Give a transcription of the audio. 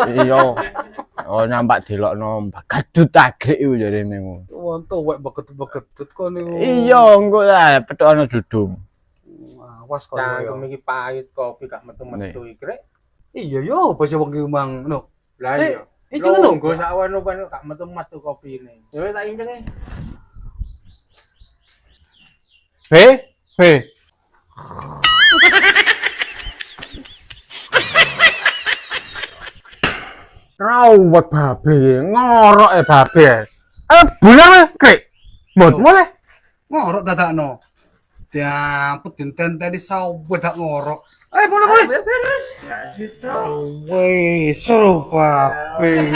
Iya. Oh nampak delokno bakadut agrek yo jarene ngono. Wong tuwek begetut-begetut kon niku. Iya, engko lah petokno dudung. Awas kok Cangkem ya. iki pahit kopi gak metu-metu iki rek. Iya yo, basa wong iki mang no. Lah iya. Iki ngono. Nggo sak wanu-wanu gak metu-metu kopine. Ya wis tak incenge. Be. Rawat babe, ngorok babe. Bulan krek. Mot mulai. Ngorok dadakno. Diamput dintenteni sawet dak ngorok. Boleh. Wih, seru babe.